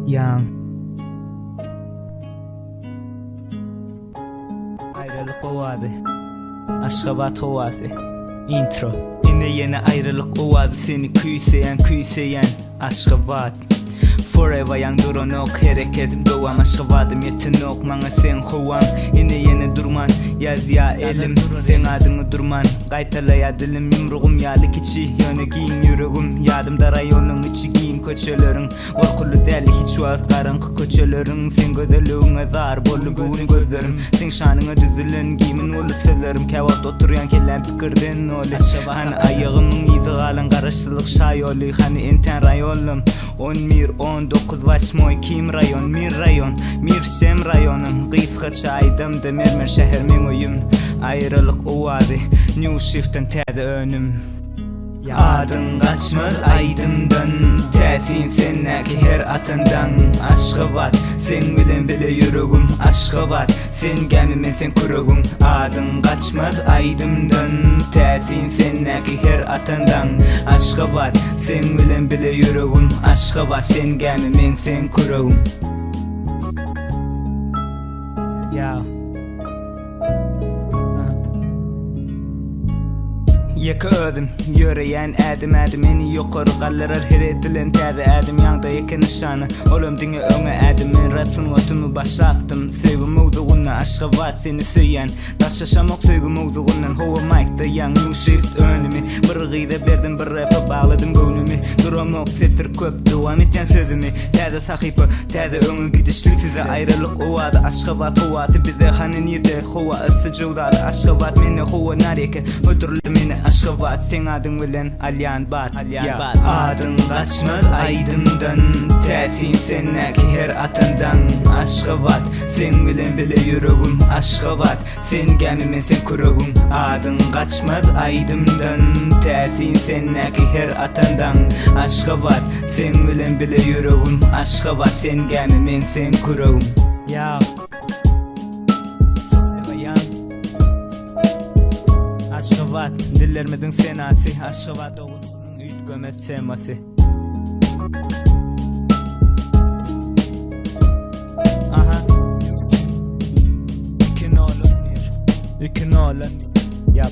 Yan ayrılık ovadı, Aşgabat ovası. Intro. Yine ayrılık ovadı, seni küyseyen Aşgabat. Forever yang duranok, hareketim doğam Aşgabat'ım yetinok, mana sen hovan. Yine durman, yaz ya elim, sen adını durman. Qaytalaya dilim, yumruğum yalık içi, yönü giyin yüreğim. Yadımda rayonun içi giyin köçelerin. Orkulu deli hiç vaat karanlık köçelerin. Sen gözeliğine zar bolu bugün gözlerim. Sen şanına düzülün, giyimin olu sözlerim. Kevat oturuyan kellen pikirden oli. Hani ayağımın izi kalın, karıştılık şayoli. Hani enten rayonum 11-19 Vasmoy kim rayon, mir rayon, mir sem rayonum. Qisqa çaydım da mermer şehir men oyum. Ayrılık ovadı, new shift'ten täze önüm. Adın kaçmaz aydımdan, täsin sennäki her atından. Aşgabat, sen bilen bile yüreğim. Aşgabat, sen gemimen sen küreğim. Adın kaçmaz aydımdan, täsin sennäki her atından. Aşgabat, sen bilen bile yüreğim. Aşgabat, sen gemimen sen küreğim. Ya Yaka ödüm, yöreyen adım eni yukarı kallar her edilen täze adım yanda yaka nişanı. Olum dine öňe adımın rapsın otumu başlattım. Sevgi mevzuğuna Aşgabat seni söyyen. Taşlaşamak sevgi mevzuğundan hova mike'da yang new shift önümü. Bir gıyda berdim bir rap'a bağladım gönlümü. Duramok setir köp devam etken sözümü. Täze sahipa, täze öňe gidişlik size ayrılık ovadı. Aşgabat ovası bize hani nirde hova ısı jowdadı. Aşgabat meni hova nareke ötürlü meni. Aşgabat sen adın bilen alyan bat. Adın kaçmaz aydımdan, täsin sennäki her atından. Aşgabat, sen bilen bile yüreğim. Aşgabat, sen gemimen sen küreğim. Adın kaçmaz aydımdan, täsin sennäki her atından. Aşgabat, sen bilen bile yüreğim. Aşgabat, sen gemimen sen küreğim. Ya Aşgabat, dillerimizin senası. Aşgabat oğlunun üyt gömet seması. Aha İkin oğlum bir, İkin oğlum yap.